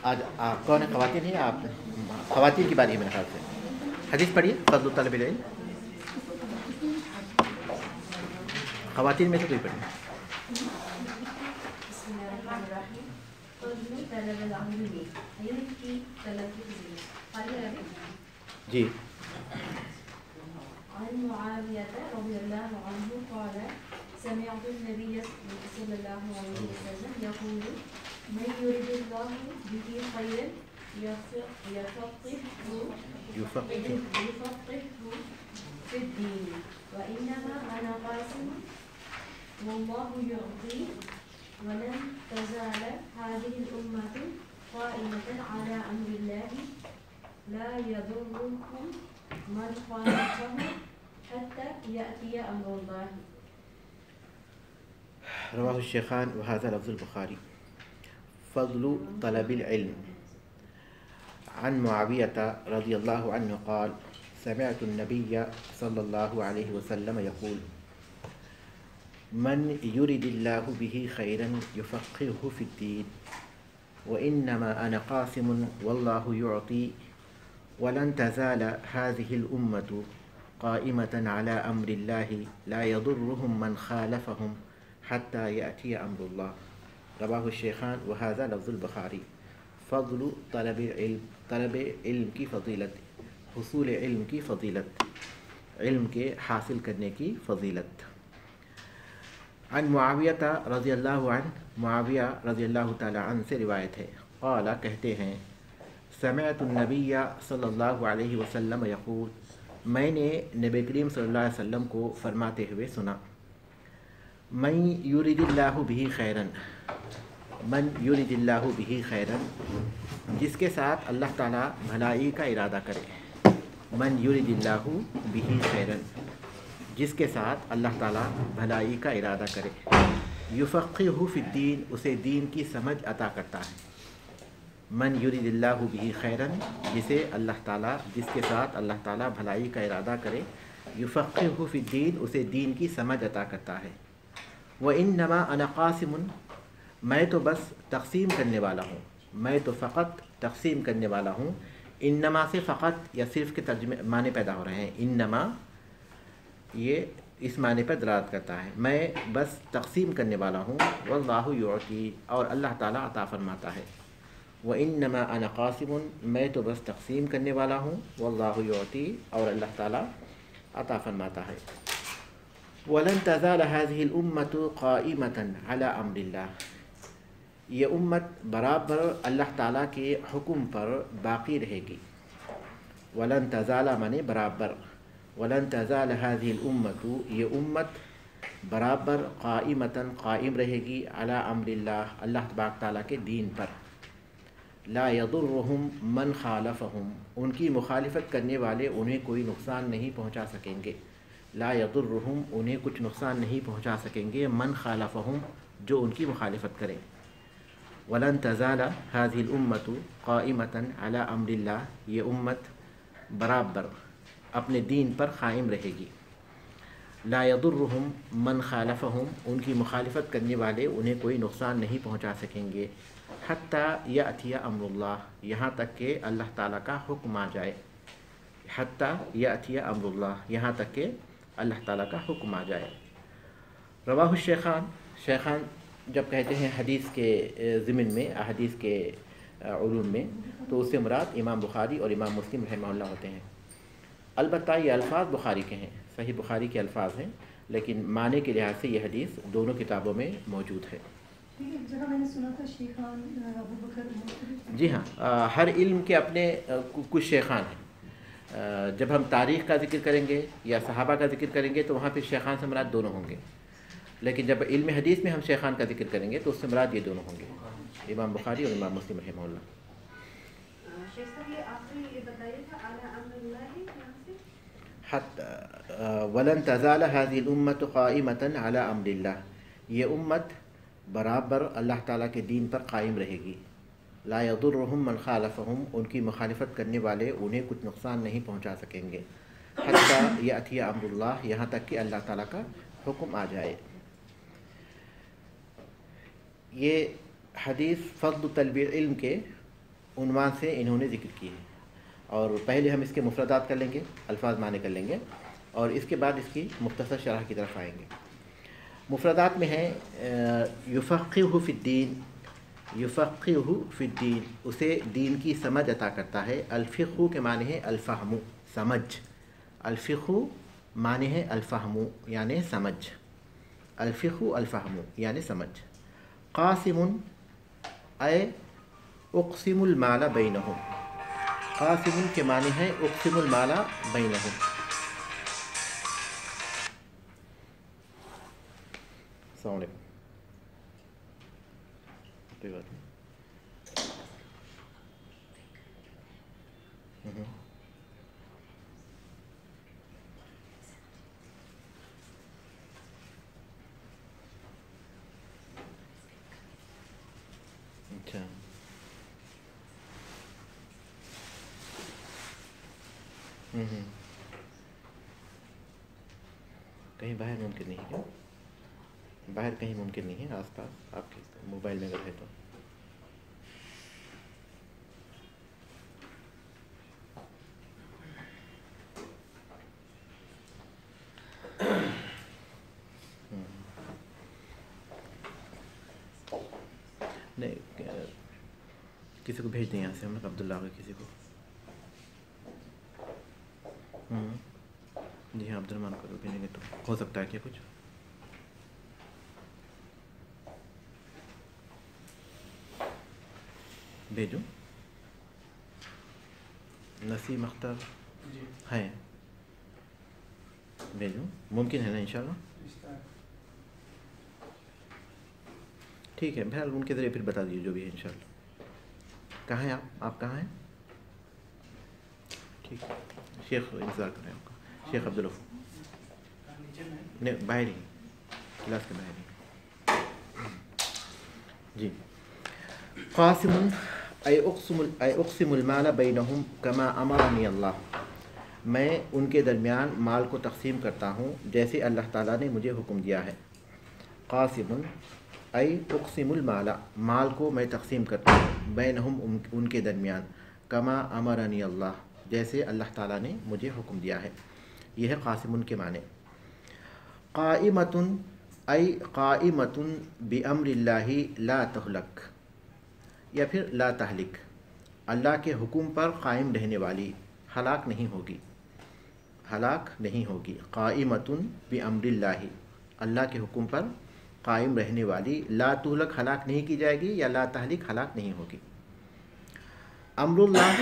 آج کون ہے؟ خواتین ہیں آپ؟ خواتین کی باری ہے میرے خیال سے. حدیث پڑھیے فضل طلب العلم. خواتین میں سے کوئی پڑھیے. جی. عن معاوية رضي الله عنه قال سمعت النبي صلى الله عليه وسلم يقول من يريد الله به خيرا يفقهه في الدين وإنما أنا قاسم والله يعطي ولن تزال هذه الأمة قائمة على أمر الله لا يضرهم من خالفهم حتى يأتي أمر الله. رواه الشيخان وهذا لفظ البخاري. فضل طلب العلم. عن معاوية رضي الله عنه قال سمعت النبي صلى الله عليه وسلم يقول من يريد الله به خيرا يفقهه في الدين وإنما أنا قاسم والله يعطي ولن تزال هذه الأمة قائمة على أمر الله لا يضرهم من خالفهم حتى يأتي أمر الله. رواه الشيخان وهذا لفظ البخاري. فضل طلب العلم. طلب علم کی فضیلت، حصول علم کی فضیلت، علم کے حاصل کرنے کی فضیلت. عن معاویہ رضی اللہ عنہ، معاویہ رضی اللہ تعالی عنہ سے روایت ہے. قال کہتے ہیں سمعت النبی صلی اللہ علیہ وسلم یقول، میں نے نبی کریم صلی اللہ علیہ وسلم کو فرماتے ہوئے سنا. من یرید اللہ بہ خیرا، من یرید اللہ بہ خیرا، جس کے ساتھ اللہ تعالیٰ بھلائی کا ارادہ کرے. من یرید اللہ بہ خیرا، جس کے ساتھ اللہ تعالیٰ بھلائی کا ارادہ کرے. یفقہہ فی الدین، اسے دین کی سمجھ عطا کرتا ہے. من یرید اللہ بہ خیرا، جسے اللہ تعالیٰ، جس کے ساتھ اللہ تعالیٰ بھلائی کا ارادہ کرے. یفقہہ فی الدین، اسے دین کی سمجھ عطا کرتا ہے. وانما انا قاسم، میں تو بس تقسیم کرنے والا ہوں، میں تو فقط تقسیم کرنے والا ہوں. انما سے فقط یا صرف کے ترجمے معنی پیدا ہو رہے ہیں. انما یہ اس معنی پر دلالت کرتا ہے، میں بس تقسیم کرنے والا ہوں. واللہ یعطی، اور اللہ تعالیٰ عطا فرماتا ہے. وانما انا قاسم، میں تو بس تقسیم کرنے والا ہوں. واللہ یعطی، اور اللہ تعالیٰ عطا فرماتا ہے. ولن تزال هذه الامة قائمة على امر اللہ، یہ امت برابر اللہ تعالیٰ کے حکم پر باقی رہے گی. ولن تزال مانے برابر، ولن تزال هذه الامة، یہ امت برابر قائمة قائم رہے گی على امر اللہ، اللہ تبارک تعالیٰ کے دین پر. لا يضرهم من خالفهم، ان کی مخالفت کرنے والے انہیں کوئی نقصان نہیں پہنچا سکیں گے. لا يضرهم، انہیں کچھ نقصان نہیں پہنچا سکیں گے. من خالفهم، جو ان کی مخالفت کرے. ولن تزال هذه الامة قائمة على امر اللہ، یہ امت برابر اپنے دین پر قائم رہے گی. لا يضرهم من خالفهم، ان کی مخالفت کرنے والے انہیں کوئی نقصان نہیں پہنچا سکیں گے. حتی یأتی امر اللہ، یہاں تک کہ اللہ تعالیٰ کا حکم آ جائے. حتی یأتی امر اللہ، یہاں تک کہ اللہ تعالیٰ کا حکم آ جائے. رواہ الشیخان، شیخان جب کہتے ہیں حدیث کے ضمن میں، احادیث کے علوم میں، تو اس سے مراد امام بخاری اور امام مسلم رحمہ اللہ ہوتے ہیں. البتہ یہ الفاظ بخاری کے ہیں، صحیح بخاری کے الفاظ ہیں، لیکن معنی کے لحاظ سے یہ حدیث دونوں کتابوں میں موجود ہے. جی ہاں، ہر علم کے اپنے کچھ شیخان ہیں. جب ہم تاریخ کا ذکر کریں گے یا صحابہ کا ذکر کریں گے تو وہاں پہ شیخان سے مراد دونوں ہوں گے. لیکن جب علم حدیث میں ہم شیخان کا ذکر کریں گے تو اس سے مراد یہ دونوں ہوں گے، امام بخاری اور امام مسلم رحمہ اللہ. ولن تزال هذه الامة قائمة على امر اللہ، یہ امت برابر اللہ تعالیٰ کے دین پر قائم رہے گی. لا يضرهم من خالفهم، ان کی مخالفت کرنے والے انہیں کچھ نقصان نہیں پہنچا سکیں گے. حتی یأتی امر اللہ، یہاں تک کہ اللہ تعالیٰ کا حکم آ جائے. یہ حدیث فضل طلب علم کے عنوان سے انہوں نے ذکر کی ہے، اور پہلے ہم اس کے مفردات کر لیں گے، الفاظ معنی کر لیں گے، اور اس کے بعد اس کی مختصر شرح کی طرف آئیں گے۔ مفردات میں ہیں یفقہہ فی الدین، یفقہہ فی الدین، اسے دین کی سمجھ عطا کرتا ہے۔ الفقہ کے معنی ہے الفہم، سمجھ۔ الفقہ معنی ہے الفہم یعنی سمجھ، الفقہ الفہم یعنی سمجھ۔ قاسم اے اقسم المال بینہم، قاسم کے معنی ہے اقسم المال بینہم۔ السلام علیکم۔ کوئی بات نہیں۔ اچھا، کہیں باہر ممکن نہیں ہے، باہر کہیں ممکن نہیں ہے، آس پاس آپ کے موبائل میں اگر ہے تو۔ نہیں، کسی کو بھیج دیں یہاں سے، ہم لوگ عبداللہ کو کسی کو۔ جی ہاں، عبدالرحمٰن کو بھیجیں گے تو ہو سکتا ہے کہ کچھ بھیجو۔ نسیم اختر ہیں، بھیجو، ممکن ہے نا انشاءاللہ؟ ٹھیک ہے، بہرحال ان کے ذریعے پھر بتا دیجیے جو بھی ہے انشاءاللہ۔ کہاں ہیں آپ کہاں ہیں؟ ٹھیک ہے، شیخ انتظار کر رہے ہیں آپ کا، شیخ عبدالرف نہیں، باہر ہی، کلاس کے باہر ہی۔ جی، قاسم اے اقسم المال بینہم کما امرنی اللہ، میں ان کے درمیان مال کو تقسیم کرتا ہوں جیسے اللہ تعالیٰ نے مجھے حکم دیا ہے۔ قاسم اے اقسم المال، مال کو میں تقسیم کرتا ہوں، بینہم ان کے درمیان، کما امرنی اللہ، جیسے اللہ تعالیٰ نے مجھے حکم دیا ہے۔ یہ ہے قاسم کے معنی۔ قائمۃ اے قائمۃ بامر اللہ لا تہلک، یا پھر لا تہلک، اللہ کے حکم پر قائم رہنے والی، ہلاک نہیں ہوگی، ہلاک نہیں ہوگی۔ قائمۃ بامر اللہ، اللہ کے حکم پر قائم رہنے والی، لا تہلک، ہلاک نہیں کی جائے گی، یا لا تہلک، ہلاک نہیں ہوگی۔ امر اللہ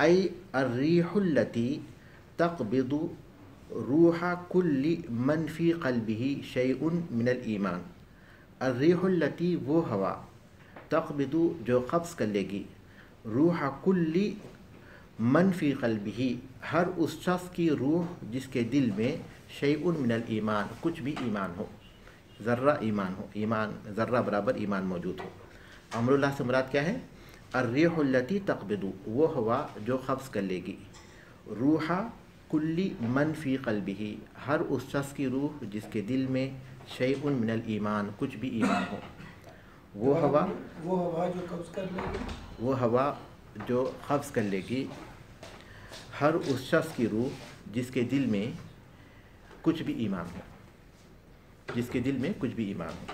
اے الریح التی تقبض روح کل من فی قلبہ شیء من الایمان، الریح التی، وہ ہوا، تقبض جو قبض کر لے گی، روح کل من فی قلبہ، ہر اس شخص کی روح جس کے دل میں شیء من الایمان، کچھ بھی ایمان ہو، ذرہ ایمان ہو، ایمان ذرہ برابر ایمان موجود ہو۔ امر اللہ سے مراد کیا ہے؟ الریح التی تقبض، وہ ہوا جو قبض کر لے گی، روح کل من فی قلبہ، ہر اس شخص کی روح جس کے دل میں شیء من الایمان، کچھ بھی ایمان ہو۔ وہ ہوا جو قبض کر لے گی، وہ ہوا جو قبض کر لے گی ہر اس شخص کی روح جس کے دل میں کچھ بھی ایمان ہو، جس کے دل میں کچھ بھی ایمان ہو۔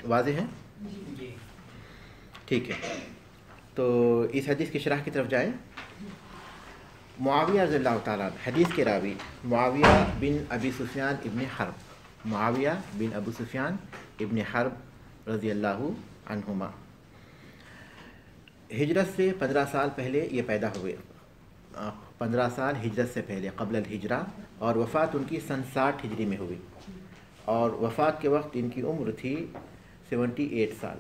واضح ہے؟ ٹھیک ہے، تو اس حدیث کی شرح کی طرف جائیں۔ معاویہ رضی اللہ تعالیٰ عنہ، حدیث کے راوی معاویہ بن ابی سفیان ابن حرب، معاویہ بن ابو سفیان ابن حرب رضی اللہ عنہما، ہجرت سے 15 سال پہلے یہ پیدا ہوئے، 15 سال ہجرت سے پہلے، قبل الہجرہ، اور وفات ان کی سن 60 ہجری میں ہوئی، اور وفات کے وقت ان کی عمر تھی 78 سال،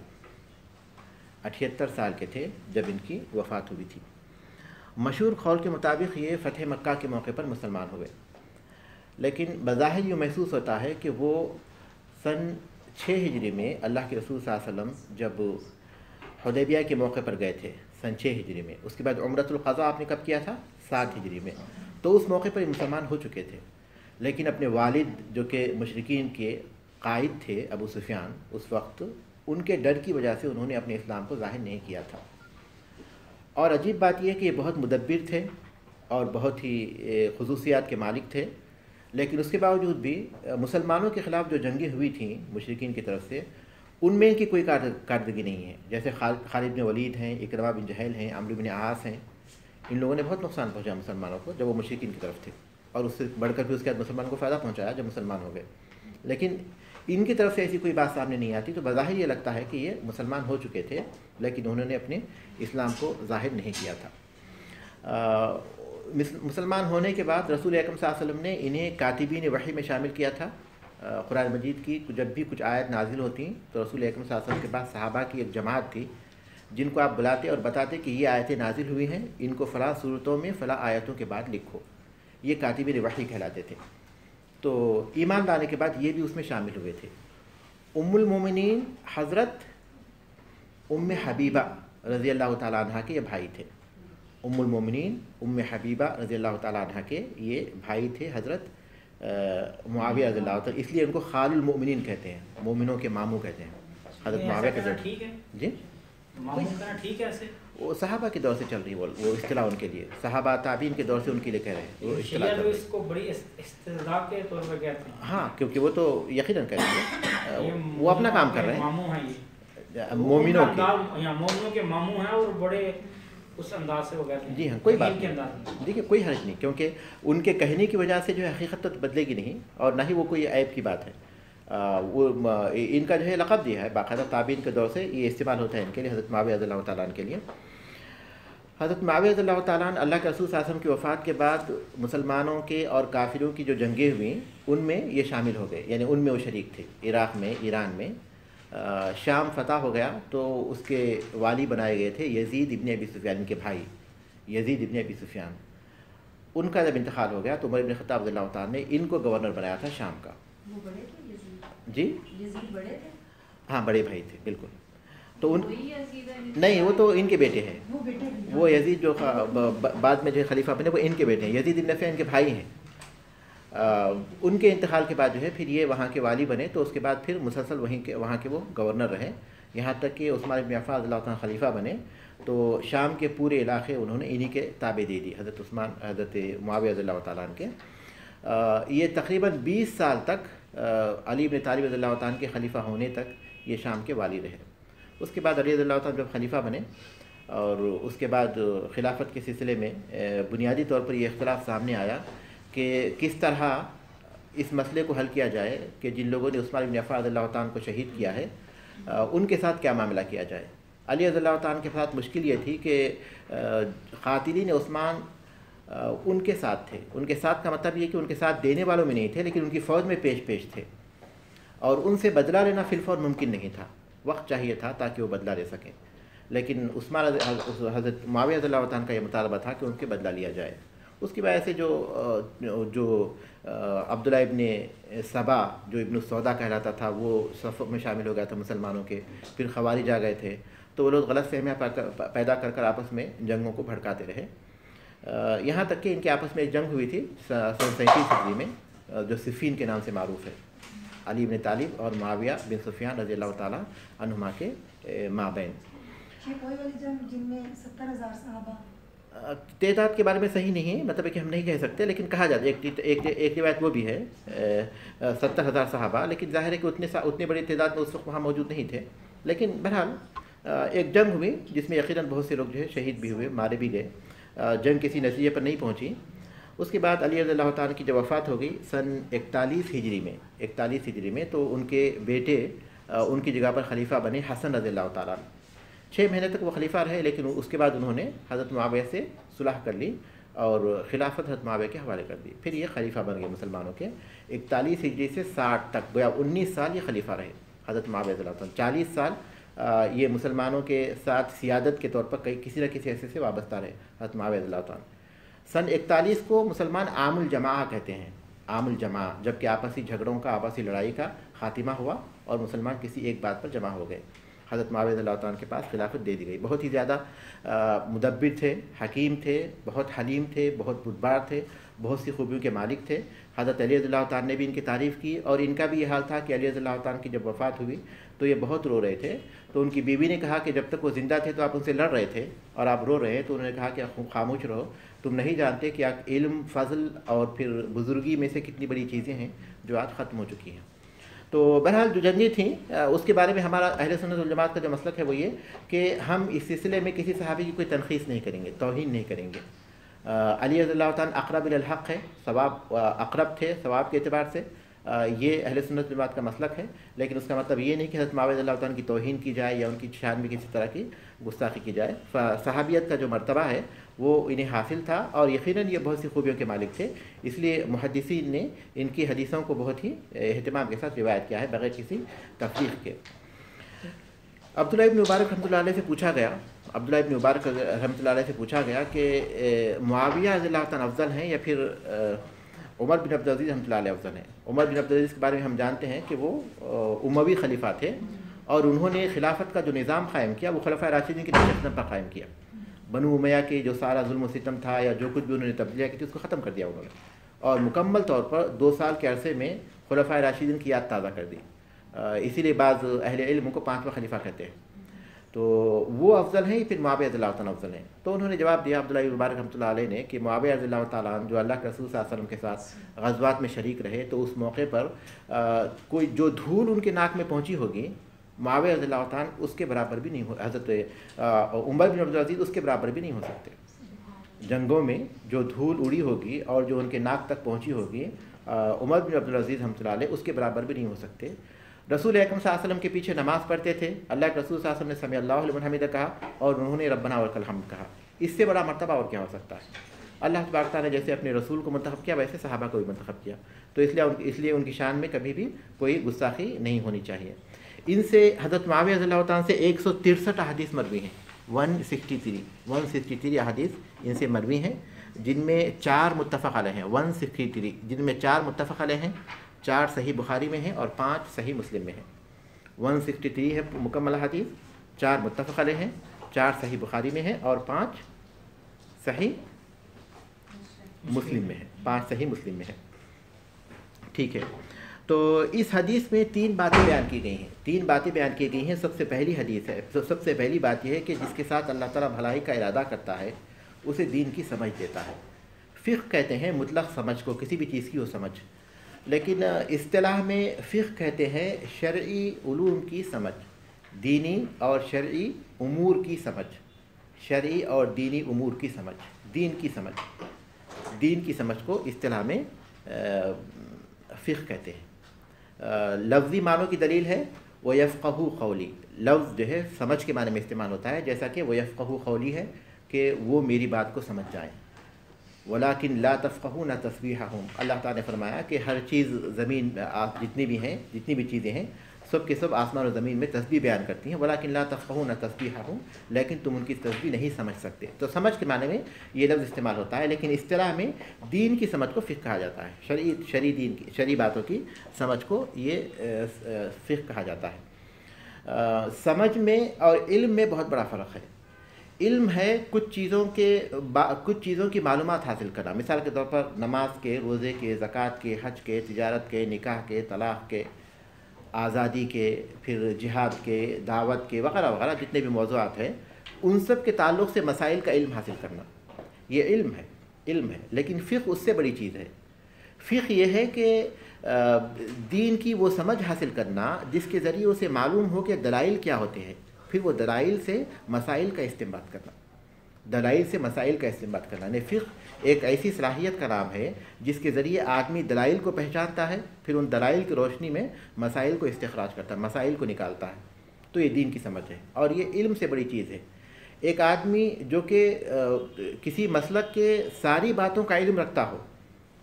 78 سال کے تھے جب ان کی وفات ہوئی تھی۔ مشہور قول کے مطابق یہ فتح مکہ کے موقع پر مسلمان ہوئے، لیکن بظاہر یہ محسوس ہوتا ہے کہ وہ سن 6 ہجری میں اللہ کے رسول صلی اللہ علیہ وسلم جب حدیبیہ کے موقع پر گئے تھے سن 6 ہجری میں، اس کے بعد عمرۃ القضاء آپ نے کب کیا تھا؟ 7 ہجری میں، تو اس موقع پر مسلمان ہو چکے تھے، لیکن اپنے والد جو کہ مشرکین کے قائد تھے ابو سفیان اس وقت، ان کے ڈر کی وجہ سے انہوں نے اپنے اسلام کو ظاہر نہیں کیا تھا. اور عجیب بات یہ کہ یہ بہت مدبر تھے اور بہت ہی خصوصیات کے مالک تھے، لیکن اس کے باوجود بھی مسلمانوں کے خلاف جو جنگیں ہوئی تھیں مشرکین کی طرف سے، ان میں ان کی کوئی کارکردگی نہیں ہے. جیسے خالد بن ولید ہیں، اکرمہ بن جہل ہیں، عمرو بن عاص ہیں، ان لوگوں نے بہت نقصان پہنچایا مسلمانوں کو جب وہ مشرکین کی طرف تھے، اور اس سے بڑھ کر بھی اس کے بعد مسلمانوں کو فائدہ پہنچایا جب مسلمان ہو گئے. لیکن ان کی طرف سے ایسی کوئی بات سامنے نہیں آتی، تو بظاہر یہ لگتا ہے کہ یہ مسلمان ہو چکے تھے لیکن انہوں نے اپنے اسلام کو ظاہر نہیں کیا تھا. مسلمان ہونے کے بعد رسول اکرم صلی اللہ علیہ وسلم نے انہیں کاتبین وحی میں شامل کیا تھا. قرآن مجید کی جب بھی کچھ آیت نازل ہوتی تو رسول اکرم صلی اللہ علیہ وسلم کے بعد صحابہ کی ایک جماعت تھی جن کو آپ بلاتے اور بتاتے کہ یہ آیتیں نازل ہوئی ہیں، ان کو فلاں صورتوں میں فلاں آیتوں کے بعد لکھو. یہ کاتبین وحی کہلاتے تھے. تو ایمان لانے کے بعد یہ بھی اس میں شامل ہوئے تھے. ام المومنین حضرت ام حبیبہ رضی اللہ تعالیٰ عنہ کے یہ بھائی تھے. ام المومنین ام حبیبہ رضی اللہ تعالیٰ عنہ کے یہ بھائی تھے حضرت معاویہ رضی اللہ تعالیٰ، اس لیے ان کو خال المؤمنین کہتے ہیں، مومنوں کے ماموں کہتے ہیں. حضرت معاویہ کے ٹھیک ہے جی ماموں کہنا ٹھیک ہے ایسے؟ وہ صحابہ کے دور سے چل رہی وہ اصطلاح ان کے لیے، صحابہ تابعین کے دور سے ان کے لیے کہہ رہے ہیں وہ اصطلاح شیعہ چل تو رہی اس کو بڑی استدراک کے طور پر کہتے ہیں. ہاں کیونکہ وہ تو یقیناً کہہ رہے ہیں وہ اپنا کام کر رہے ہیں ماموں ہیں یہ مومنوں کے. مومنوں کے ماموں ہیں اور بڑے اس انداز سے وہ کہتے ہیں. جی ہاں کوئی بات کے نہیں، انداز دیکھیے کوئی حرج نہیں، کیونکہ ان کے کہنے کی وجہ سے جو ہے حقیقت تو بدلے گی نہیں، اور نہ ہی وہ کوئی عیب کی بات ہے. وہ ان کا جو ہے لقب دیا ہے باقاعدہ تابعین کے دور سے یہ استعمال ہوتا ہے ان کے لیے، حضرت معاویہ رضی اللہ تعالیٰ عنہ کے لیے. حضرت معاویہ رضی اللہ تعالیٰ عنہ اللہ کے رسول صلی اللہ علیہ وسلم کی وفات کے بعد مسلمانوں کے اور کافروں کی جو جنگیں ہوئیں ان میں یہ شامل ہو گئے، یعنی ان میں وہ شریک تھے. عراق میں، ایران میں شام فتح ہو گیا تو اس کے والی بنائے گئے تھے یزید ابن ابی سفیان، ان کے بھائی یزید ابن ابی سفیان. ان کا جب انتقال ہو گیا تو عمر بن خطاب رضی اللہ تعالیٰ نے ان کو گورنر بنایا تھا شام کا. وہ بڑے تھے یزید؟ جی یزید بڑے تھے؟ ہاں بڑے بھائی تھے بالکل. تو ان وہی یزید ہے؟ نہیں وہ تو ان کے بیٹے ہیں، وہ بیٹے ہیں. وہ یزید جو بعد میں جو خلیفہ بنے وہ ان کے بیٹے ہیں، یزید ابن نفع ان کے بھائی ہیں. ان کے انتقال کے بعد جو ہے پھر یہ وہاں کے والی بنے، تو اس کے بعد پھر مسلسل وہاں کے وہ گورنر رہے، یہاں تک کہ عثمان بن عفان رضی اللہ تعالیٰ خلیفہ بنے تو شام کے پورے علاقے انہوں نے انہی کے تابع دے دی، حضرت معاویہ رضی اللہ تعالیٰ عنہ کے. یہ تقریباً 20 سال تک علی بن طالب رضی اللہ تعالیٰ عنہ کے خلیفہ ہونے تک یہ شام کے والی رہے. اس کے بعد علی رضی اللہ تعالیٰ جب خلیفہ بنے اور اس کے بعد خلافت کے سلسلے میں بنیادی طور پر یہ اختلاف سامنے آیا کہ کس طرح اس مسئلے کو حل کیا جائے کہ جن لوگوں نے عثمان بن عفان رضی اللہ تعالیٰ کو شہید کیا ہے ان کے ساتھ کیا معاملہ کیا جائے. علی رضی اللہ تعالیٰ کے ساتھ مشکل یہ تھی کہ قاتلین عثمان ان کے ساتھ تھے. ان کے ساتھ کا مطلب یہ کہ ان کے ساتھ دینے والوں میں نہیں تھے لیکن ان کی فوج میں پیش تھے، اور ان سے بدلہ لینا فی الفور ممکن نہیں تھا، وقت چاہیے تھا تاکہ وہ بدلہ لے سکیں. لیکن حضرت معاویہ رضی اللہ عنہ کا یہ مطالبہ تھا کہ ان کے بدلہ لیا جائے. اس کی وجہ سے جو عبداللہ ابن سبا جو ابن السودا کہلاتا تھا وہ صف میں شامل ہو گیا تھا مسلمانوں کے. پھر خوارج آ گئے تھے تو وہ لوگ غلط فہمیاں پیدا کر آپس میں جنگوں کو بھڑکاتے رہے، یہاں تک کہ ان کے آپس میں ایک جنگ ہوئی تھی سن 37 ہجری میں جو صفین کے نام سے معروف ہے، علی بن طالب اور معاویہ بن سفیان رضی اللہ تعالیٰ عنہما کے مابین. کوئی والی جنگ جن میں 70,000 صحابہ؟ تعداد کے بارے میں صحیح نہیں ہے، مطلب ہے کہ ہم نہیں کہہ سکتے، لیکن کہا جاتا ہے ایک روایت وہ بھی ہے 70,000 صحابہ، لیکن ظاہر ہے کہ اتنی بڑی تعداد میں اس وقت وہاں موجود نہیں تھے. لیکن بہرحال ایک جنگ ہوئی جس میں یقیناً بہت سے لوگ جو ہے شہید بھی ہوئے، مارے بھی گئے. جنگ کسی نتیجے پر نہیں پہنچی. اس کے بعد علی رضی اللہ تعالیٰ کی جب وفات ہو گئی سن 41 ہجری میں تو ان کے بیٹے ان کی جگہ پر خلیفہ بنے حسن رضی اللہ تعالیٰ. 6 مہینے تک وہ خلیفہ رہے، لیکن اس کے بعد انہوں نے حضرت معاویہ سے صلح کر لی اور خلافت حضرت معاویہ کے حوالے کر دی. پھر یہ خلیفہ بن گئے مسلمانوں کے. 41 ہجری سے 60 تک گویا 19 سال یہ خلیفہ رہے حضرت معاویہ رضی اللہ تعالیٰ. 40 سال یہ مسلمانوں کے ساتھ سیادت کے طور پر کسی نہ کسی حیثیت سے وابستہ رہے حضرت معاویہ رضی اللہ تعالیٰ. سن 41 کو مسلمان عام الجماع کہتے ہیں، عام الجماع، جبکہ آپسی جھگڑوں کا آپسی لڑائی کا خاتمہ ہوا اور مسلمان کسی ایک بات پر جمع ہو گئے. حضرت معاویہ رضی اللہ تعالیٰ کے پاس خلافت دے دی گئی. بہت ہی زیادہ مدبر تھے، حکیم تھے، بہت حلیم تھے، بہت بردبار تھے، بہت سی خوبیوں کے مالک تھے. حضرت علی رضی اللہ تعالیٰ نے بھی ان کی تعریف کی, اور ان کا بھی یہ حال تھا کہ علی رضی اللہ تعالیٰ کی جب وفات ہوئی تو یہ بہت رو رہے تھے. تو ان کی بیوی نے کہا کہ جب تک وہ زندہ تھے تو آپ ان سے لڑ رہے تھے اور آپ رو رہے ہیں, تو انہوں نے کہا کہ خاموش رہو, تم نہیں جانتے کہ علم, فضل اور پھر بزرگی میں سے کتنی بڑی چیزیں ہیں جو آج ختم ہو چکی ہیں. تو بہرحال جو جنگیں تھیں اس کے بارے میں ہمارا اہل سنت والجماعت کا جو مسلک ہے وہ یہ کہ ہم اس سلسلے میں کسی صحابی کی کوئی تنقیص نہیں کریں گے, توہین نہیں کریں گے. علی رضی اللہ تعالیٰ اقرب الی الحق ہے, ثواب اقرب تھے ثواب کے اعتبار سے, یہ اہل سنت والجماعت کا مسلک ہے. لیکن اس کا مطلب یہ نہیں کہ حضرت معاویہ رضی اللہ تعالیٰ کی توہین کی جائے یا ان کی شان میں کسی طرح کی گستاخی کی جائے. صحابیت کا جو مرتبہ ہے وہ انہیں حاصل تھا, اور یقیناً یہ بہت سی خوبیوں کے مالک تھے. اس لیے محدثین نے ان کی حدیثوں کو بہت ہی اہتمام کے ساتھ روایت کیا ہے بغیر کسی تفریق کے. عبداللہ ابن مبارک رحمۃ اللہ علیہ سے پوچھا گیا, عبداللہ ابن مبارک رحمۃ اللہ علیہ سے پوچھا گیا کہ معاویہ رضی اللہ تعالیٰ افضل ہیں یا پھر عمر بن عبد العزیز رحمۃ اللہ علیہ افضل ہیں. عمر بن عبد العزیز کے بارے میں ہم جانتے ہیں کہ وہ اموی خلیفہ تھے, اور انہوں نے خلافت کا جو نظام قائم کیا وہ خلفۂ راشدین کے نقشہ پر قائم کیا. بنو امیہ کے جو سارا ظلم و ستم تھا یا جو کچھ بھی انہوں نے تبدیلیاں کی تھی اس کو ختم کر دیا انہوں نے, اور مکمل طور پر 2 سال کے عرصے میں خلفۂ راشدین کی یاد تازہ کر دی. اسی لیے بعض اہل علم کو 5واں خلیفہ کہتے ہیں. تو وہ افضل ہیں پھر معاویہ رضی اللہ تعالیٰ افضل ہیں. تو انہوں نے جواب دیا عبداللہ بن مبارک رحمۃ اللہ علیہ نے کہ معاویہ رضی اللہ تعالیٰ عنہ جو اللہ کے رسول صلی اللہ علیہ وسلم کے ساتھ غزوات میں شریک رہے, تو اس موقع پر کوئی جو دھول ان کے ناک میں پہنچی ہوگی معاویہ رضی اللہ تعالیٰ اس کے برابر بھی نہیں ہو, حضرت عمر بن عبد العزیز اس کے برابر بھی نہیں ہو سکتے. جنگوں میں جو دھول اڑی ہوگی اور جو ان کے ناک تک پہنچی ہوگی عمر بن عبد العزیز رحمۃ اللہ علیہ اس کے برابر بھی نہیں ہو سکتے. رسول اکرم صلی اللہ علیہ وسلم کے پیچھے نماز پڑھتے تھے, اللہ کے رسول صلی اللہ علیہ وسلم نے سمیع اللہ لمن حمدہ کہا اور انہوں نے ربنا ولک الحمد کہا. اس سے بڑا مرتبہ اور کیا ہو سکتا ہے؟ اللہ تبارک تعالیٰ نے جیسے اپنے رسول کو منتخب کیا ویسے صحابہ کو بھی منتخب کیا. تو اس لیے ان کی شان میں کبھی بھی کوئی گستاخی نہیں ہونی چاہیے. ان سے حضرت معاویہ رضی اللہ تعالیٰ سے 163 احادیث مروی ہیں, 163 احادیث ان سے مروی ہیں, جن میں 4 متفق علیہ ہیں. 163 جن میں 4 متفق علیہ ہیں, 4 صحیح بخاری میں ہیں اور 5 صحیح مسلم میں ہیں. 163 ہے مکمل حدیث, 4 متفق علیہ ہیں, 4 صحیح بخاری میں ہیں اور 5 صحیح مسلم میں ہیں. 5 صحیح مسلم میں ہیں. ٹھیک ہے, تو اس حدیث میں 3 باتیں بیان کی گئی ہیں. 3 باتیں بیان کی گئی ہیں. سب سے پہلی حدیث ہے, سب سے پہلی بات یہ ہے کہ جس کے ساتھ اللہ تعالیٰ بھلائی کا ارادہ کرتا ہے اسے دین کی سمجھ دیتا ہے. فقہ کہتے ہیں مطلق سمجھ کو, کسی بھی چیز کی وہ سمجھ, لیکن اصطلاح میں فقہ کہتے ہیں شرعی علوم کی سمجھ, دینی اور شرعی امور کی سمجھ, شرعی اور دینی امور کی سمجھ, دین کی سمجھ. دین کی سمجھ کو اصطلاح میں فقہ کہتے ہیں. لفظی معنوں کی دلیل ہے وَيَفْقَهُ قَوْلِي, لفظ جو ہے سمجھ کے معنی میں استعمال ہوتا ہے, جیسا کہ وَيَفْقَهُ قَوْلِي ہے کہ وہ میری بات کو سمجھ جائیں. وَلَكِنْ لَا تَفْقَهُونَ تَسْبِيحَهُمْ, اللہ تعالیٰ نے فرمایا کہ ہر چیز زمین جتنی بھی ہیں, جتنی بھی چیزیں ہیں, سب کے سب آسمان و زمین میں تسبیح بیان کرتی ہیں. وَلَكِنْ لَا تَفْقَهُونَ تَسْبِيحَهُمْ, لیکن تم ان کی تسبیح نہیں سمجھ سکتے. تو سمجھ کے معنی میں یہ لفظ استعمال ہوتا ہے, لیکن اصطلاح میں دین کی سمجھ کو فقہ کہا جاتا ہے. شرعی باتوں کی سمجھ کو یہ فقہ کہا جاتا ہے. سمجھ میں اور علم میں بہت بڑا فرق ہے. علم ہے کچھ چیزوں کی معلومات حاصل کرنا, مثال کے طور پر نماز کے, روزے کے, زکوٰۃ کے, حج کے, تجارت کے, نکاح کے, طلاق کے, آزادی کے, پھر جہاد کے, دعوت کے, وغیرہ وغیرہ جتنے بھی موضوعات ہیں ان سب کے تعلق سے مسائل کا علم حاصل کرنا, یہ علم ہے. لیکن فقہ اس سے بڑی چیز ہے. فقہ یہ ہے کہ دین کی وہ سمجھ حاصل کرنا جس کے ذریعے اسے معلوم ہو کہ دلائل کیا ہوتے ہیں, پھر وہ دلائل سے مسائل کا استنباط کرنا, دلائل سے مسائل کا استنباط کرنا. یعنی فقہ ایک ایسی صلاحیت کا نام ہے جس کے ذریعے آدمی دلائل کو پہچانتا ہے, پھر ان دلائل کی روشنی میں مسائل کو استخراج کرتا ہے, مسائل کو نکالتا ہے. تو یہ دین کی سمجھ ہے, اور یہ علم سے بڑی چیز ہے. ایک آدمی جو کہ کسی مسلک کے ساری باتوں کا علم رکھتا ہو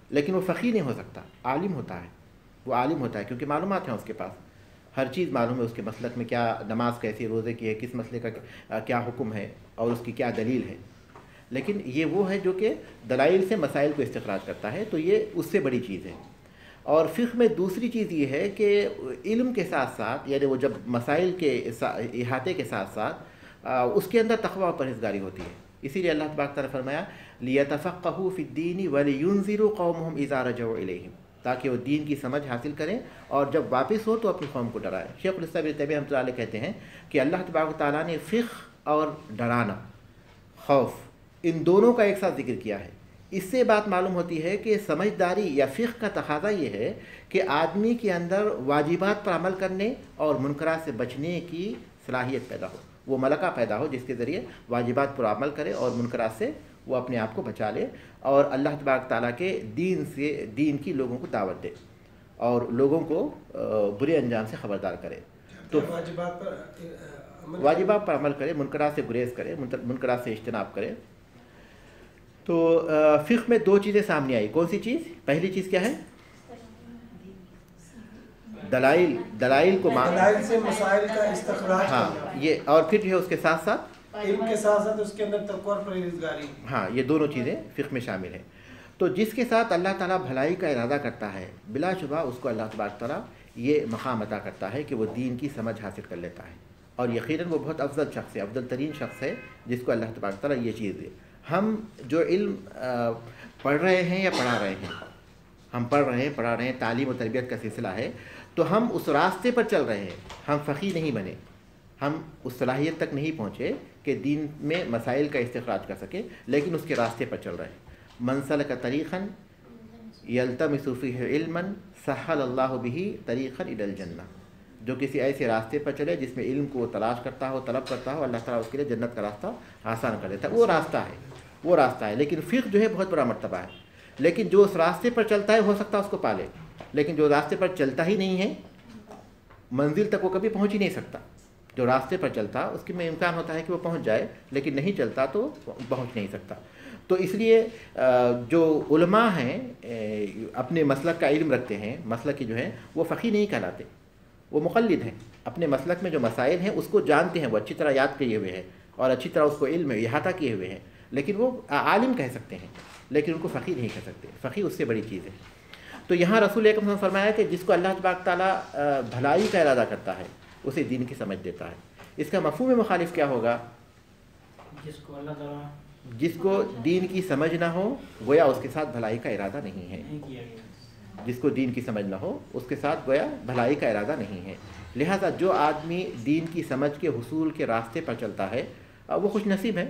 لیکن وہ فقیہ نہیں ہو سکتا, عالم ہوتا ہے. وہ عالم ہوتا ہے کیونکہ معلومات ہیں اس کے پاس, ہر چیز معلوم ہے اس کے مسلک میں, کیا نماز کیسی, روزے کی ہے, کس مسئلے کا کیا حکم ہے اور اس کی کیا دلیل ہے. لیکن یہ وہ ہے جو کہ دلائل سے مسائل کو استخراج کرتا ہے, تو یہ اس سے بڑی چیز ہے. اور فقہ میں دوسری چیز یہ ہے کہ علم کے ساتھ ساتھ, یعنی وہ جب مسائل کے احاطے کے ساتھ ساتھ اس کے اندر تقویٰ اور پرہیزگاری ہوتی ہے. اسی لیے اللہ تبارک تعالیٰ نے فرمایا لیتفقہوا فی الدین ولینذروا قومہم اذا رجعوا الیہم، تاکہ وہ دین کی سمجھ حاصل کریں اور جب واپس ہو تو اپنی قوم کو ڈرائیں۔ شیخ الاسلام ابن تیمیہ رحمۃ اللہ علیہ کہتے ہیں کہ اللہ تبارک تعالیٰ نے فقہ اور ڈرانا، خوف، ان دونوں کا ایک ساتھ ذکر کیا ہے۔ اس سے بات معلوم ہوتی ہے کہ سمجھداری یا فقہ کا تقاضا یہ ہے کہ آدمی کے اندر واجبات پر عمل کرنے اور منکرات سے بچنے کی صلاحیت پیدا ہو، وہ ملکہ پیدا ہو جس کے ذریعے واجبات پر عمل کرے اور منکرات سے وہ اپنے آپ کو بچا لے اور اللہ تبارک تعالیٰ کے دین کی لوگوں کو دعوت دے اور لوگوں کو برے انجام سے خبردار کرے۔ تو واجبات پر عمل کرے، منکرات سے گریز کرے، منکرات سے اجتناب کرے۔ تو فقہ میں دو چیزیں سامنے آئی، کون سی چیز؟ پہلی چیز کیا ہے؟ دلائل کو دلائل سے مسائل کا استخراج ہاں کرنا، یہ، اور پھر جو ہے اس کے ساتھ ساتھ علم کے ساتھ ساتھ اس کے اندر تقوی اور پرہیزگاری۔ ہاں یہ دونوں چیزیں فقہ میں شامل ہیں۔ تو جس کے ساتھ اللہ تعالیٰ بھلائی کا ارادہ کرتا ہے بلا شبہ اس کو اللہ تبارک تعالیٰ یہ مقام عطا کرتا ہے کہ وہ دین کی سمجھ حاصل کر لیتا ہے، اور یقیناً وہ بہت افضل شخص ہے، افضل ترین شخص ہے جس کو اللہ تبارک تعالیٰ یہ چیز دے۔ ہم جو علم پڑھ رہے ہیں یا پڑھا رہے ہیں، ہم پڑھ رہے ہیں پڑھا رہے ہیں، تعلیم و تربیت کا سلسلہ ہے، تو ہم اس راستے پر چل رہے ہیں، ہم فقیہ نہیں بنے، ہم اس صلاحیت تک نہیں پہنچے کہ دین میں مسائل کا استخراج کر سکے، لیکن اس کے راستے پر چل رہے ہیں۔ من سلک طریقا یلتمس فیہ علما سہل اللہ بہ طریقا الی الجنہ، جو کسی ایسے راستے پر چلے جس میں علم کو وہ تلاش کرتا ہو، طلب کرتا ہو، اللہ تعالیٰ اس کے لیے جنت کا راستہ آسان کر دیتا ہے، وہ راستہ ہے۔ لیکن فقہ جو ہے بہت بڑا مرتبہ ہے، لیکن جو اس راستے پر چلتا ہے ہو سکتا ہے اس کو پالے، لیکن جو راستے پر چلتا ہی نہیں ہے منزل تک وہ کبھی پہنچ ہی نہیں سکتا۔ جو راستے پر چلتا اس کے میں امکان ہوتا ہے کہ وہ پہنچ جائے، لیکن نہیں چلتا تو پہنچ نہیں سکتا۔ تو اس لیے جو علماء ہیں اپنے مسلک کا علم رکھتے ہیں، مسلک کی جو ہیں وہ فقیہ نہیں کہلاتے، وہ مقلد ہیں، اپنے مسلک میں جو مسائل ہیں اس کو جانتے ہیں، وہ اچھی طرح یاد کیے ہوئے ہیں اور اچھی طرح اس کو علم احاطہ کیے ہوئے ہیں، لیکن وہ عالم کہہ سکتے ہیں، لیکن ان کو فقیہ نہیں کہہ سکتے، فقیہ اس سے بڑی چیز ہے۔ تو یہاں رسول اکرم صلی اللہ علیہ وسلم نے فرمایا کہ جس کو اللہ تبارک تعالیٰ بھلائی کا ارادہ کرتا ہے اسے دین کی سمجھ دیتا ہے۔ اس کا مفہوم مخالف کیا ہوگا؟ جس کو دین کی سمجھ نہ ہو گویا اس کے ساتھ بھلائی کا ارادہ نہیں ہے، جس کو دین کی سمجھ نہ ہو اس کے ساتھ گویا بھلائی کا ارادہ نہیں ہے۔ لہذا جو آدمی دین کی سمجھ کے حصول کے راستے پر چلتا ہے وہ خوش نصیب ہے،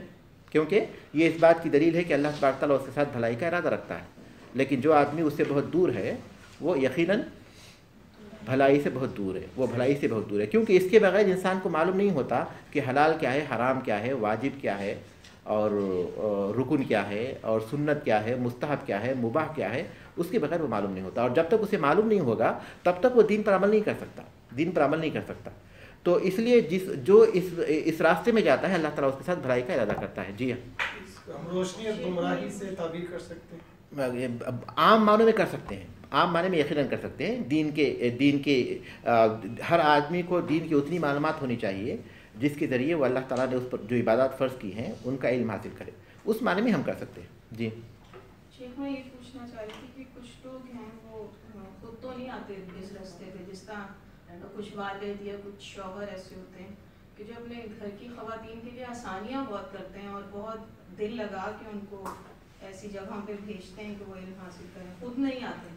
کیونکہ یہ اس بات کی دلیل ہے کہ اللہ تبارک تعالیٰ اس کے ساتھ بھلائی کا ارادہ رکھتا ہے۔ لیکن جو آدمی اس سے بہت دور ہے وہ یقیناً بھلائی سے بہت دور ہے، وہ بھلائی سے بہت دور ہے، کیونکہ اس کے بغیر انسان کو معلوم نہیں ہوتا کہ حلال کیا ہے، حرام کیا ہے، واجب کیا ہے، اور رکن کیا ہے، اور سنت کیا ہے، مستحب کیا ہے، مباح کیا ہے، اس کے بغیر وہ معلوم نہیں ہوتا، اور جب تک اسے معلوم نہیں ہوگا تب تک وہ دین پر عمل نہیں کر سکتا، دین پر عمل نہیں کر سکتا۔ تو اس لیے جو اس راستے میں جاتا ہے اللہ تعالیٰ اس کے ساتھ بھلائی کا ارادہ کرتا ہے۔ جی ہاں، ہم روشنی اور گمراہی سے تعبیر کر سکتے ہیں، عام معنوں میں کر سکتے ہیں، عام معنی میں یقیناً کر سکتے ہیں۔ دین کے ہر آدمی کو دین کی اتنی معلومات ہونی چاہیے جس کے ذریعے وہ اللہ تعالیٰ نے اس پر جو عبادات فرض کی ہیں ان کا علم حاصل کرے، اس معنی میں ہم کر سکتے ہیں۔ جی شیخ میں یہ پوچھنا چاہ رہی تھی کہ کچھ لوگ ہیں وہ خود تو نہیں آتے اس راستے پہ، جس طرح کچھ والد یا کچھ شوہر ایسے ہوتے ہیں کہ جو اپنے گھر کی خواتین کے لیے آسانیاں بہت کرتے ہیں اور بہت دل لگا کے ان کو ایسی جگہوں پہ بھیجتے ہیں کہ وہ علم حاصل کریں، خود نہیں آتے،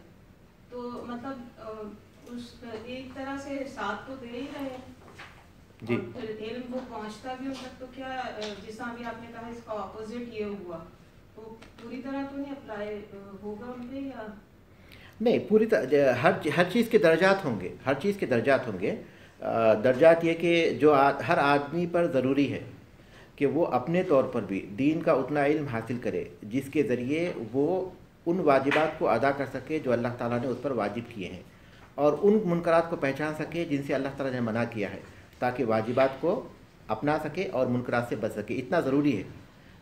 تو مطلب اس ایک طرح سے ساتھ تو دے ہی رہے ہیں جی، اور علم کو پہنچتا بھی ان تک، تو کیا جس طرح بھی آپ نے کہا اس کا اپوزٹ یہ ہوا تو پوری طرح تو نہیں اپلائی ہوگا ان پہ، یا نہیں پوری طرح ہر چیز کے درجات ہوں گے، ہر چیز کے درجات ہوں گے۔ درجات یہ کہ جو ہر آدمی پر ضروری ہے کہ وہ اپنے طور پر بھی دین کا اتنا علم حاصل کرے جس کے ذریعے وہ ان واجبات کو ادا کر سکے جو اللہ تعالیٰ نے اس پر واجب کیے ہیں، اور ان منکرات کو پہچان سکے جن سے اللہ تعالیٰ نے منع کیا ہے، تاکہ واجبات کو اپنا سکے اور منکرات سے بچ سکے۔ اتنا ضروری ہے،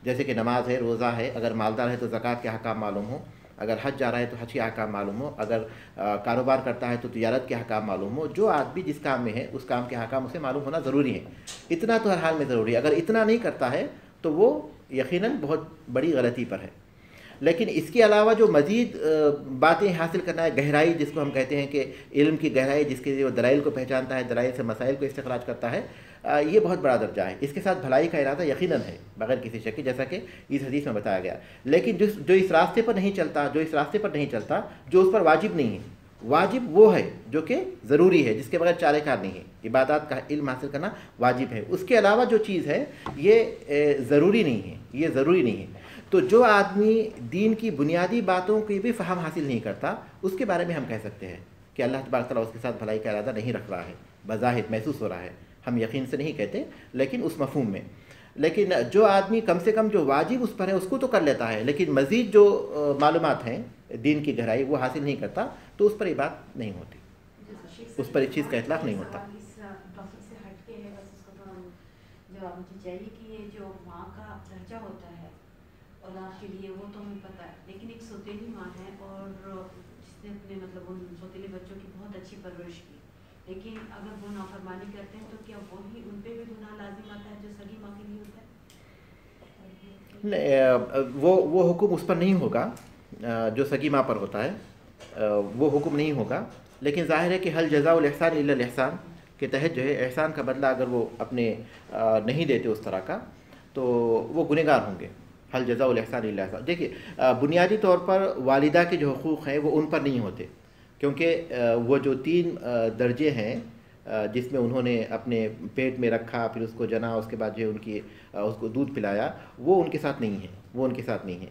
جیسے کہ نماز ہے، روزہ ہے، اگر مالدار ہے تو زکوٰۃ کے احکام معلوم ہو، اگر حج جا رہا ہے تو حج کے احکام معلوم ہو، اگر کاروبار کرتا ہے تو تجارت کے احکام معلوم ہو، جو آدمی جس کام میں ہے اس کام کے احکام اسے معلوم ہونا ضروری ہے۔ اتنا تو ہر حال میں ضروری ہے، اگر اتنا نہیں کرتا ہے تو وہ یقیناً بہت بڑی غلطی پر ہے۔ لیکن اس کے علاوہ جو مزید باتیں حاصل کرنا ہے، گہرائی جس کو ہم کہتے ہیں کہ علم کی گہرائی، جس کے جو دلائل کو پہچانتا ہے، دلائل سے مسائل کو استخراج کرتا ہے، یہ بہت بڑا درجہ ہے. اس کے ساتھ بھلائی کا ارادہ یقیناً ہے بغیر کسی شک کے، جیسا کہ اس حدیث میں بتایا گیا. لیکن جو اس راستے پر نہیں چلتا، جو اس پر واجب نہیں ہے. واجب وہ ہے جو کہ ضروری ہے، جس کے بغیر چارہ کار نہیں ہے. عبادات کا علم حاصل کرنا واجب ہے. اس کے علاوہ جو چیز ہے یہ ضروری نہیں ہے. تو جو آدمی دین کی بنیادی باتوں کی بھی فہم حاصل نہیں کرتا، اس کے بارے میں ہم کہہ سکتے ہیں کہ اللہ تبارک تعالیٰ اس کے ساتھ بھلائی کا ارادہ نہیں رکھ رہا ہے. بظاہر محسوس ہو رہا ہے، ہم یقین سے نہیں کہتے لیکن اس مفہوم میں. لیکن جو آدمی کم سے کم جو واجب اس پر ہے اس کو تو کر لیتا ہے، لیکن مزید جو معلومات ہیں دین کی گہرائی وہ حاصل نہیں کرتا، تو اس پر یہ بات نہیں ہوتی، اس پر اس چیز کا اطلاق نہیں ہوتا. سے ہٹ کے ہے، بس اس کو تھوڑا جواب مجھے چاہیے کہ یہ جو ماں کا درجہ ہوتا ہے اولاد کے لیے وہ تو ہمیں پتہ ہے، لیکن ایک سوتیلی ماں ہے اور جس نے اپنے مطلب ان سوتیلے بچوں کی بہت اچھی پرورش کی، لیکن اگر وہ نافرمانی کرتے ہیں تو کیا وہی ان پہ بھی گناہ لازم آتا ہے جو سگی ماں کے لیے ہوتا ہے؟ وہ حکم اس پر نہیں ہوگا جو سگی ماں پر ہوتا ہے، وہ حکم نہیں ہوگا. لیکن ظاہر ہے کہ حل جزاء الاحسان الا الاحسان کے تحت جو ہے احسان کا بدلہ اگر وہ اپنے نہیں دیتے اس طرح کا تو وہ گنہگار ہوں گے. حل جزاء الاحسان الا الاحسان. دیکھیے بنیادی طور پر والدہ کے جو حقوق ہیں وہ ان پر نہیں ہوتے، کیونکہ وہ جو 3 درجے ہیں جس میں انہوں نے اپنے پیٹ میں رکھا، پھر اس کو جنا، اس کے بعد جو ہے اس کو دودھ پلایا، وہ ان کے ساتھ نہیں ہے.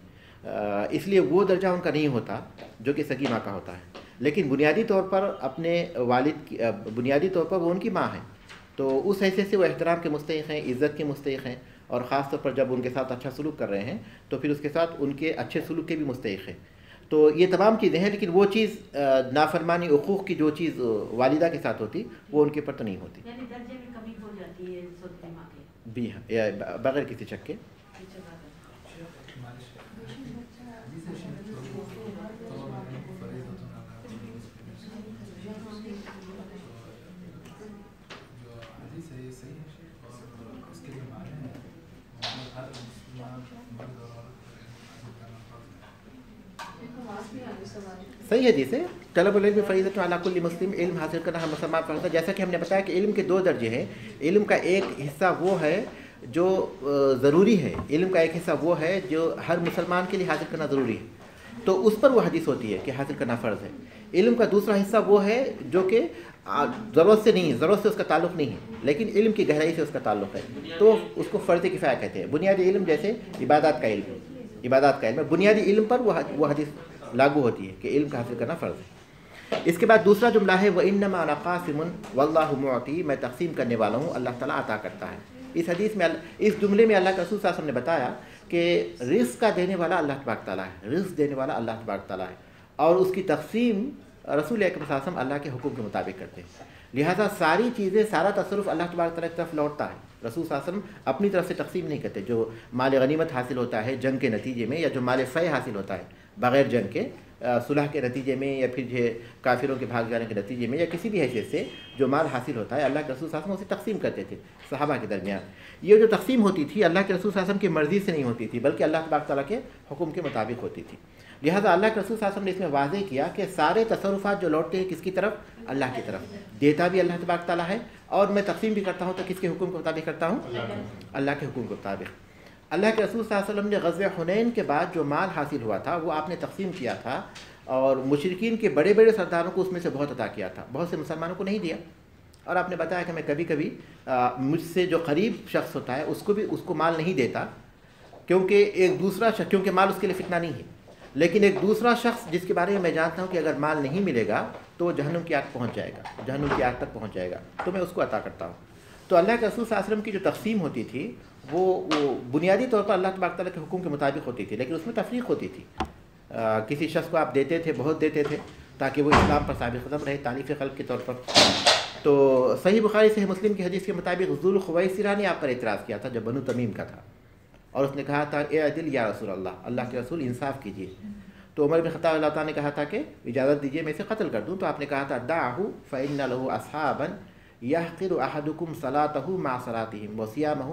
اس لیے وہ درجہ ان کا نہیں ہوتا جو کہ سگی ماں کا ہوتا ہے. لیکن بنیادی طور پر اپنے والد کی بنیادی طور پر وہ ان کی ماں ہیں، تو اس حیثیت سے وہ احترام کے مستحق ہیں، عزت کے مستحق ہیں، اور خاص طور پر جب ان کے ساتھ اچھا سلوک کر رہے ہیں تو پھر اس کے ساتھ ان کے اچھے سلوک کے بھی مستحق ہیں. تو یہ تمام چیزیں ہیں، لیکن وہ چیز نافرمانی حقوق کی جو چیز والدہ کے ساتھ ہوتی وہ ان کے پر تو نہیں ہوتی. یعنی درجے میں کمی ہو جاتی ہے سوتیلی ماں کے بھی ہاں، بغیر کسی شک کے. صحیح حدیث ہے، طلب العلم فریضۃ علی کل مسلم، علم حاصل کرنا ہر مسلمان پر ہوتا ہے. جیسا کہ ہم نے بتایا کہ علم کے 2 درجے ہیں. علم کا ایک حصہ وہ ہے جو ضروری ہے، علم کا ایک حصہ وہ ہے جو ہر مسلمان کے لیے حاصل کرنا ضروری ہے، تو اس پر وہ حدیث ہوتی ہے کہ حاصل کرنا فرض ہے. علم کا دوسرا حصہ وہ ہے جو کہ ضرورت سے نہیں ہے، ضرورت سے اس کا تعلق نہیں ہے، لیکن علم کی گہرائی سے اس کا تعلق ہے، تو اس کو فرض کفایہ کہتے ہیں. بنیادی علم جیسے عبادات کا علم ہے، بنیادی علم پر وہ حدیث لاگو ہوتی ہے کہ علم کا حاصل کرنا فرض ہے. اس کے بعد دوسرا جملہ ہے وَإِنَّمَا أَنَا قَاسِمٌ وَاللَّهُ مُعْطِي، میں تقسیم کرنے والا ہوں، اللہ تعالیٰ عطا کرتا ہے. اس حدیث میں اس جملے میں اللہ کے رسول صلی اللہ علیہ وسلم نے بتایا کہ رزق کا دینے والا اللہ تبارک تعالیٰ ہے، رزق دینے والا اللہ تبارک تعالیٰ ہے، اور اس کی تقسیم رسول اکرم صلی اللہ علیہ وسلم اللہ کے حکم کے مطابق کرتے ہیں. لہٰذا ساری چیزیں، سارا تصرف اللہ تبارک تعالیٰ کی طرف لوٹتا ہے. رسول صلی اللہ علیہ وسلم اپنی طرف سے تقسیم نہیں کرتے. جو مال غنیمت حاصل ہوتا ہے جنگ کے نتیجے میں، یا جو مال فیح حاصل ہوتا ہے بغیر جنگ کے، صلح کے نتیجے میں، یا پھر جو کافروں کے بھاگ جانے کے نتیجے میں، یا کسی بھی حیثیت سے جو مال حاصل ہوتا ہے، اللہ کے رسول صلی اللہ علیہ وسلم اسے تقسیم کرتے تھے صحابہ کے درمیان. یہ جو تقسیم ہوتی تھی اللہ کے رسول صلی اللہ علیہ وسلم کی مرضی سے نہیں ہوتی تھی، بلکہ اللہ تبارک تعالیٰ کے حکم کے مطابق ہوتی تھی. لہٰذا اللہ کے رسول صلی اللہ علیہ وسلم نے اس میں واضح کیا کہ سارے تصرفات جو لوٹتے ہیں کس کی طرف؟ اللہ کی طرف. دیتا بھی اللہ تبارک تعالیٰ ہے، اور میں تقسیم بھی کرتا ہوں تو کس کے حکم کے مطابق کرتا ہوں؟ اللہ کے حکم کے مطابق. اللہ کے رسول صلی اللہ علیہ وسلم نے غزوہ حنین کے بعد جو مال حاصل ہوا تھا وہ آپ نے تقسیم کیا تھا، اور مشرکین کے بڑے بڑے سرداروں کو اس میں سے بہت عطا کیا تھا، بہت سے مسلمانوں کو نہیں دیا. اور آپ نے بتایا کہ میں کبھی کبھی مجھ سے جو قریب شخص ہوتا ہے اس کو مال نہیں دیتا، کیونکہ ایک دوسرا شخص، کیونکہ مال اس کے لیے فتنہ نہیں ہے، لیکن ایک دوسرا شخص جس کے بارے میں جانتا ہوں کہ اگر مال نہیں ملے گا تو وہ جہنم کی آگ پہنچ جائے گا، جہنم کی آگ تک پہنچ جائے گا، تو میں اس کو عطا کرتا ہوں. تو اللہ کے رسول صلی اللہ علیہ وسلم کی جو تقسیم ہوتی تھی وہ بنیادی طور پر اللہ تبارک تعالیٰ کے حکم کے مطابق ہوتی تھی، لیکن اس میں تفریق ہوتی تھی. کسی شخص کو آپ دیتے تھے، بہت دیتے تھے، تاکہ وہ اسلام پر ثابت قدم رہے، تالیف خلق کے طور پر. تو صحیح بخاری صحیح مسلم کی حدیث کے مطابق ذو الخویسرہ نے آپ پر اعتراض کیا تھا جب بنو تمیم کا تھا، اور اس نے کہا تھا اعدل یا رسول اللہ، اللہ کے رسول انصاف کیجیے. تو عمر بن خطاب اللہ تعالیٰ نے کہا تھا کہ اجازت دیجیے میں اسے قتل کر دوں. تو آپ نے کہا تھا دعہ فإن له اصحابا يحقر احدكم صلاتہ مع صلاتهم وصيامہ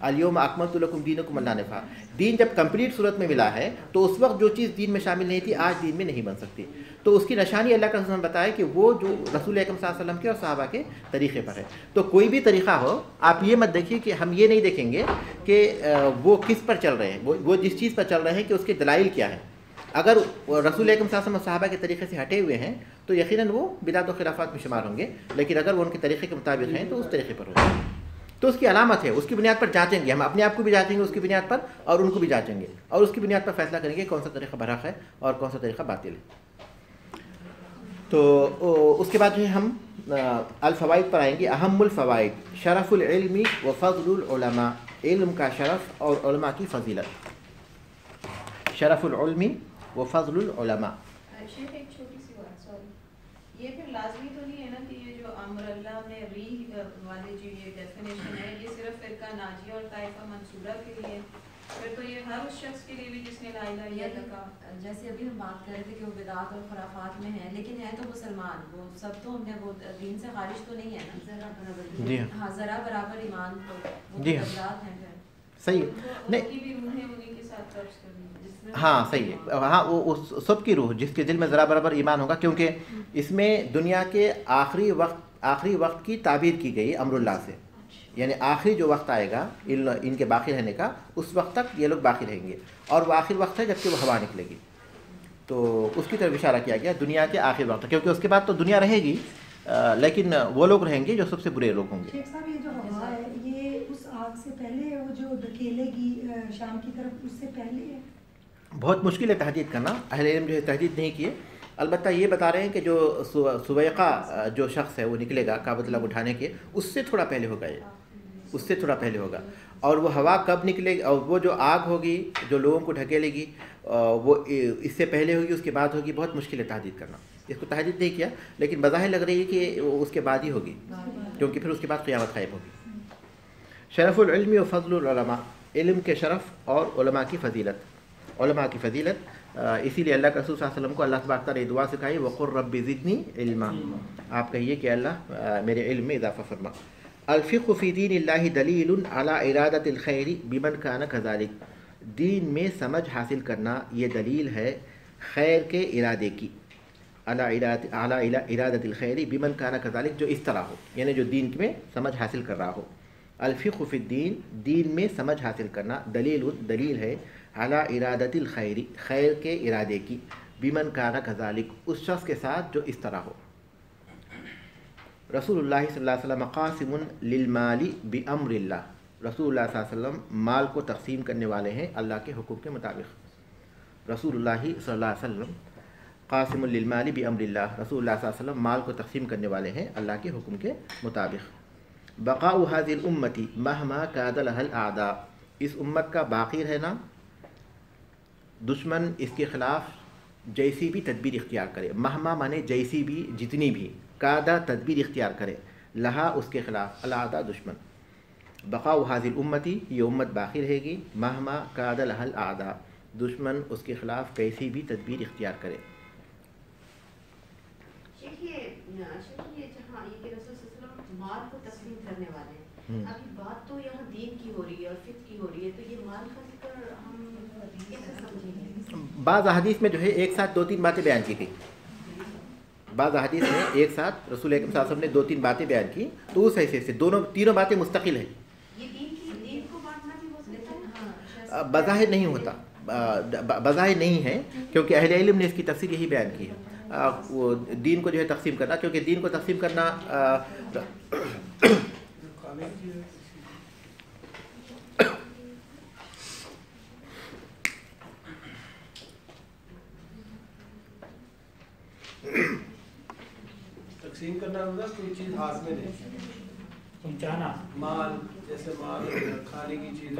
الیوم اکملت لکم دینکم لا نفع. دین جب کمپلیٹ صورت میں ملا ہے تو اس وقت جو چیز دین میں شامل نہیں تھی آج دین میں نہیں بن سکتی. تو اس کی نشانی اللہ کا رسول نے بتایا کہ وہ جو رسول اکرم صلی اللہ علیہ وسلم کے اور صحابہ کے طریقے پر ہے. تو کوئی بھی طریقہ ہو آپ یہ مت دیکھیے کہ ہم یہ نہیں دیکھیں گے کہ وہ کس پر چل رہے ہیں, وہ جس چیز پر چل رہے ہیں کہ اس کے دلائل کیا ہیں. اگر رسول اکرم صلی اللہ علیہ وسلم صحابہ کے طریقے سے ہٹے ہوئے ہیں تو یقیناً وہ بدعت و خلافات میں شمار ہوں گے, لیکن اگر وہ ان کے طریقے کے مطابق ہیں تو اس طریقے پر ہوں گے. تو اس کی علامت ہے, اس کی بنیاد پر جانچیں گے, ہم اپنے آپ کو بھی جانچیں گے اس کی بنیاد پر اور ان کو بھی جانچیں گے, اور اس کی بنیاد پر فیصلہ کریں گے کون سا طریقہ برحق ہے اور کون سا طریقہ باطل ہے. تو اس کے بعد جو ہے ہم الفوائد پر آئیں گے. اہم الفوائد, شرف العلم و فضل العلماء, علم کا شرف اور علماء کی فضیلت. شرف العلم و فضل العلماء. شیخ ایک چھوٹی سی بات, سوری, یہ پھر لازمی تو نہیں ہے نا کہ یہ جو امر اللہ میں ری والے جو یہ ڈیفینیشن ہے یہ صرف فرقہ ناجیہ اور طائفہ منصورہ کے لیے, پھر تو یہ ہر اس شخص کے لیے بھی جس نے لا الہ الا اللہ کہا. جیسے ابھی ہم بات کر رہے تھے کہ وہ بدعات اور خرافات میں ہیں, لیکن ہیں تو مسلمان, وہ سب تو ہم نے وہ دین سے خارج تو نہیں ہے نا, ذرا برابر. جی ہاں, ذرا برابر ایمان تو وہ جی بدعات ہیں. صحیح نہیں, ان کی بھی روح ہے انہیں کے ساتھ قبض کرنی. ہاں صحیح ہے. ہاں وہ سب کی روح جس کے دل میں ذرا برابر ایمان ہوگا, کیونکہ اس میں دنیا کے آخری وقت کی تعبیر کی گئی امر اللہ سے, یعنی آخری جو وقت آئے گا ان کے باقی رہنے کا, اس وقت تک یہ لوگ باقی رہیں گے, اور وہ آخر وقت ہے جب کہ وہ ہوا نکلے گی. تو اس کی طرف اشارہ کیا گیا دنیا کے آخر وقت, کیونکہ اس کے بعد تو دنیا رہے گی لیکن وہ لوگ رہیں گے جو سب سے برے لوگ ہوں گے. شیخ صاحب, یہ جو ہوا ہے یہ اس آگ سے پہلے وہ جو دھکیلے گی شام کی طرف, اس سے پہلے ہے؟ بہت مشکل ہے تحدید کرنا, اہل علم جو ہے تحدید نہیں کیے. البتہ یہ بتا رہے ہیں کہ جو سویقہ جو شخص ہے وہ نکلے گا کعبۃ اللہ اٹھانے کے, اس سے تھوڑا پہلے ہوگا, یہ اس سے تھوڑا پہلے ہوگا. اور وہ ہوا کب نکلے گی, اور وہ جو آگ ہوگی جو لوگوں کو ڈھکیلے گی وہ اس سے پہلے ہوگی اس کے بعد ہوگی. بہت مشکل ہے تحدید کرنا, اس کو تحدید نہیں کیا, لیکن بظاہر لگ رہی ہے کہ اس کے بعد ہی ہوگی, کیونکہ پھر اس کے بعد قیامت قائم ہوگی. شرف العلم و فضل العلماء, علم کے شرف اور علماء کی فضیلت. علماء کی فضیلت, اسی لیے اللہ کے رسول صلی اللہ علیہ وسلم کو اللہ تبارک تعالیٰ نے دعا سکھائی, وقل رب زدنی علما, آپ کہیے کہ اللہ میرے علم میں اضافہ فرما. الفقہ فی دین اللہ دلیل علی ارادۃ الخیر بمن کان کذالک, دین میں سمجھ حاصل کرنا یہ دلیل ہے خیر کے ارادے کی, علی ارادۃ الخیر بمن کان کذالک, جو اس طرح ہو, یعنی جو دین میں سمجھ حاصل کر رہا ہو. الفقہ فی الدین, دین میں سمجھ حاصل کرنا, دلیل ہے علی ارادۃ الخیر, خیر کے ارادے کی, بمن کان کذالک, اس شخص کے ساتھ جو اس طرح ہو. رسول اللہ صلی اللہ علیہ وسلم قاسم للمال بامر اللہ, رسول اللہ صلی اللہ علیہ وسلم مال کو تقسیم کرنے والے ہیں اللہ کے حکم کے مطابق. رسول اللہ صلی اللہ علیہ وسلم قاسم للمال بامر اللہ, رسول اللہ صلی اللہ علیہ وسلم مال کو تقسیم کرنے والے ہیں اللہ کے حکم کے مطابق. بقاء هذه الامة مهما كاد لها الاعداء, اس امت کا باقی رہنا, دشمن اس کے خلاف جیسی بھی تدبیر اختیار کرے, مہما مانے جیسی بھی, جتنی بھی, کادا تدبیر اختیار کرے, لہا اس کے خلاف, الاعداء دشمن. بقاء هذه الامة, یہ امت باقی رہے گی, مہما کاد لها الاعداء, دشمن اس کے خلاف کیسی بھی تدبیر اختیار کرے. مال کو تقسیم کرنے والے ہیں, ابھی بات تو یہاں دین کی ہو رہی ہے اور فقہ کی ہو رہی ہے, تو یہ مال کا ذکر ہم کیسے سمجھیں گے؟ بعض احادیث میں جو ہے ایک ساتھ 2-3 باتیں بیان کی گئی, بعض احادیث میں ایک ساتھ رسول اکرم صلی اللہ علیہ وسلم نے 2-3 باتیں بیان کی, تو اس حیثیت سے تینوں باتیں مستقل ہیں. یہ دین کو بانٹنا بھی ہو سکتا ہے, بظاہر نہیں ہوتا, بظاہر نہیں ہے, کیونکہ اہل علم نے اس کی تفسیر یہی بیان کی ہے, وہ دین کو جو ہے تقسیم کرنا, کیونکہ دین کو تقسیم کرنا تقسیم کرنا ہوگا کوئی چیز ہاتھ میں نہیں, پہنچانا, مال جیسے مال کھانے کی چیز,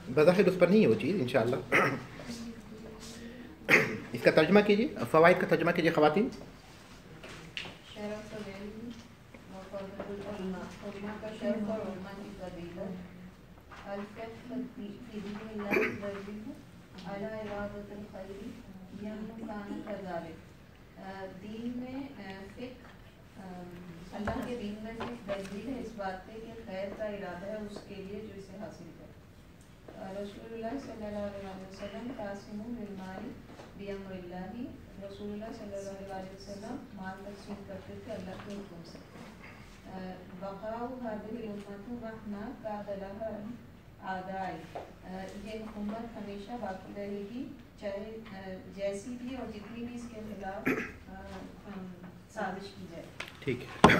بظاہر اس پر نہیں ہے وہ چیز انشاءاللہ. اس کا ترجمہ کیجیے, فوائد کا ترجمہ کیجیے خواتین. شرف العلم و فضل العلماء, علماء کا شرف اور علماء کی فضیلت. الفقہ فی دین اللہ دلیل علی ارادۃ الخیر بمن کان کذالک, دین میں فقہ اللہ کے دین میں فقہ دلیل ہے اس بات پہ کہ خیر کا ارادہ ہے اس کے لیے جو اسے حاصل کرے. رسول اللہ صلی اللہ علیہ وسلم قاسم بالمال بامر اللہ. رسول اللہ صلی اللہ علیہ وسلم مال تقسیم کرتے تھے اللہ کے حکم سے. بقاء هذه الامة مهما كان لها اعداء. یہ امت ہمیشہ باقی رہے گی چاہے جیسی بھی اور جتنی بھی اس کے خلاف سازش کی جائے. ٹھیک ہے.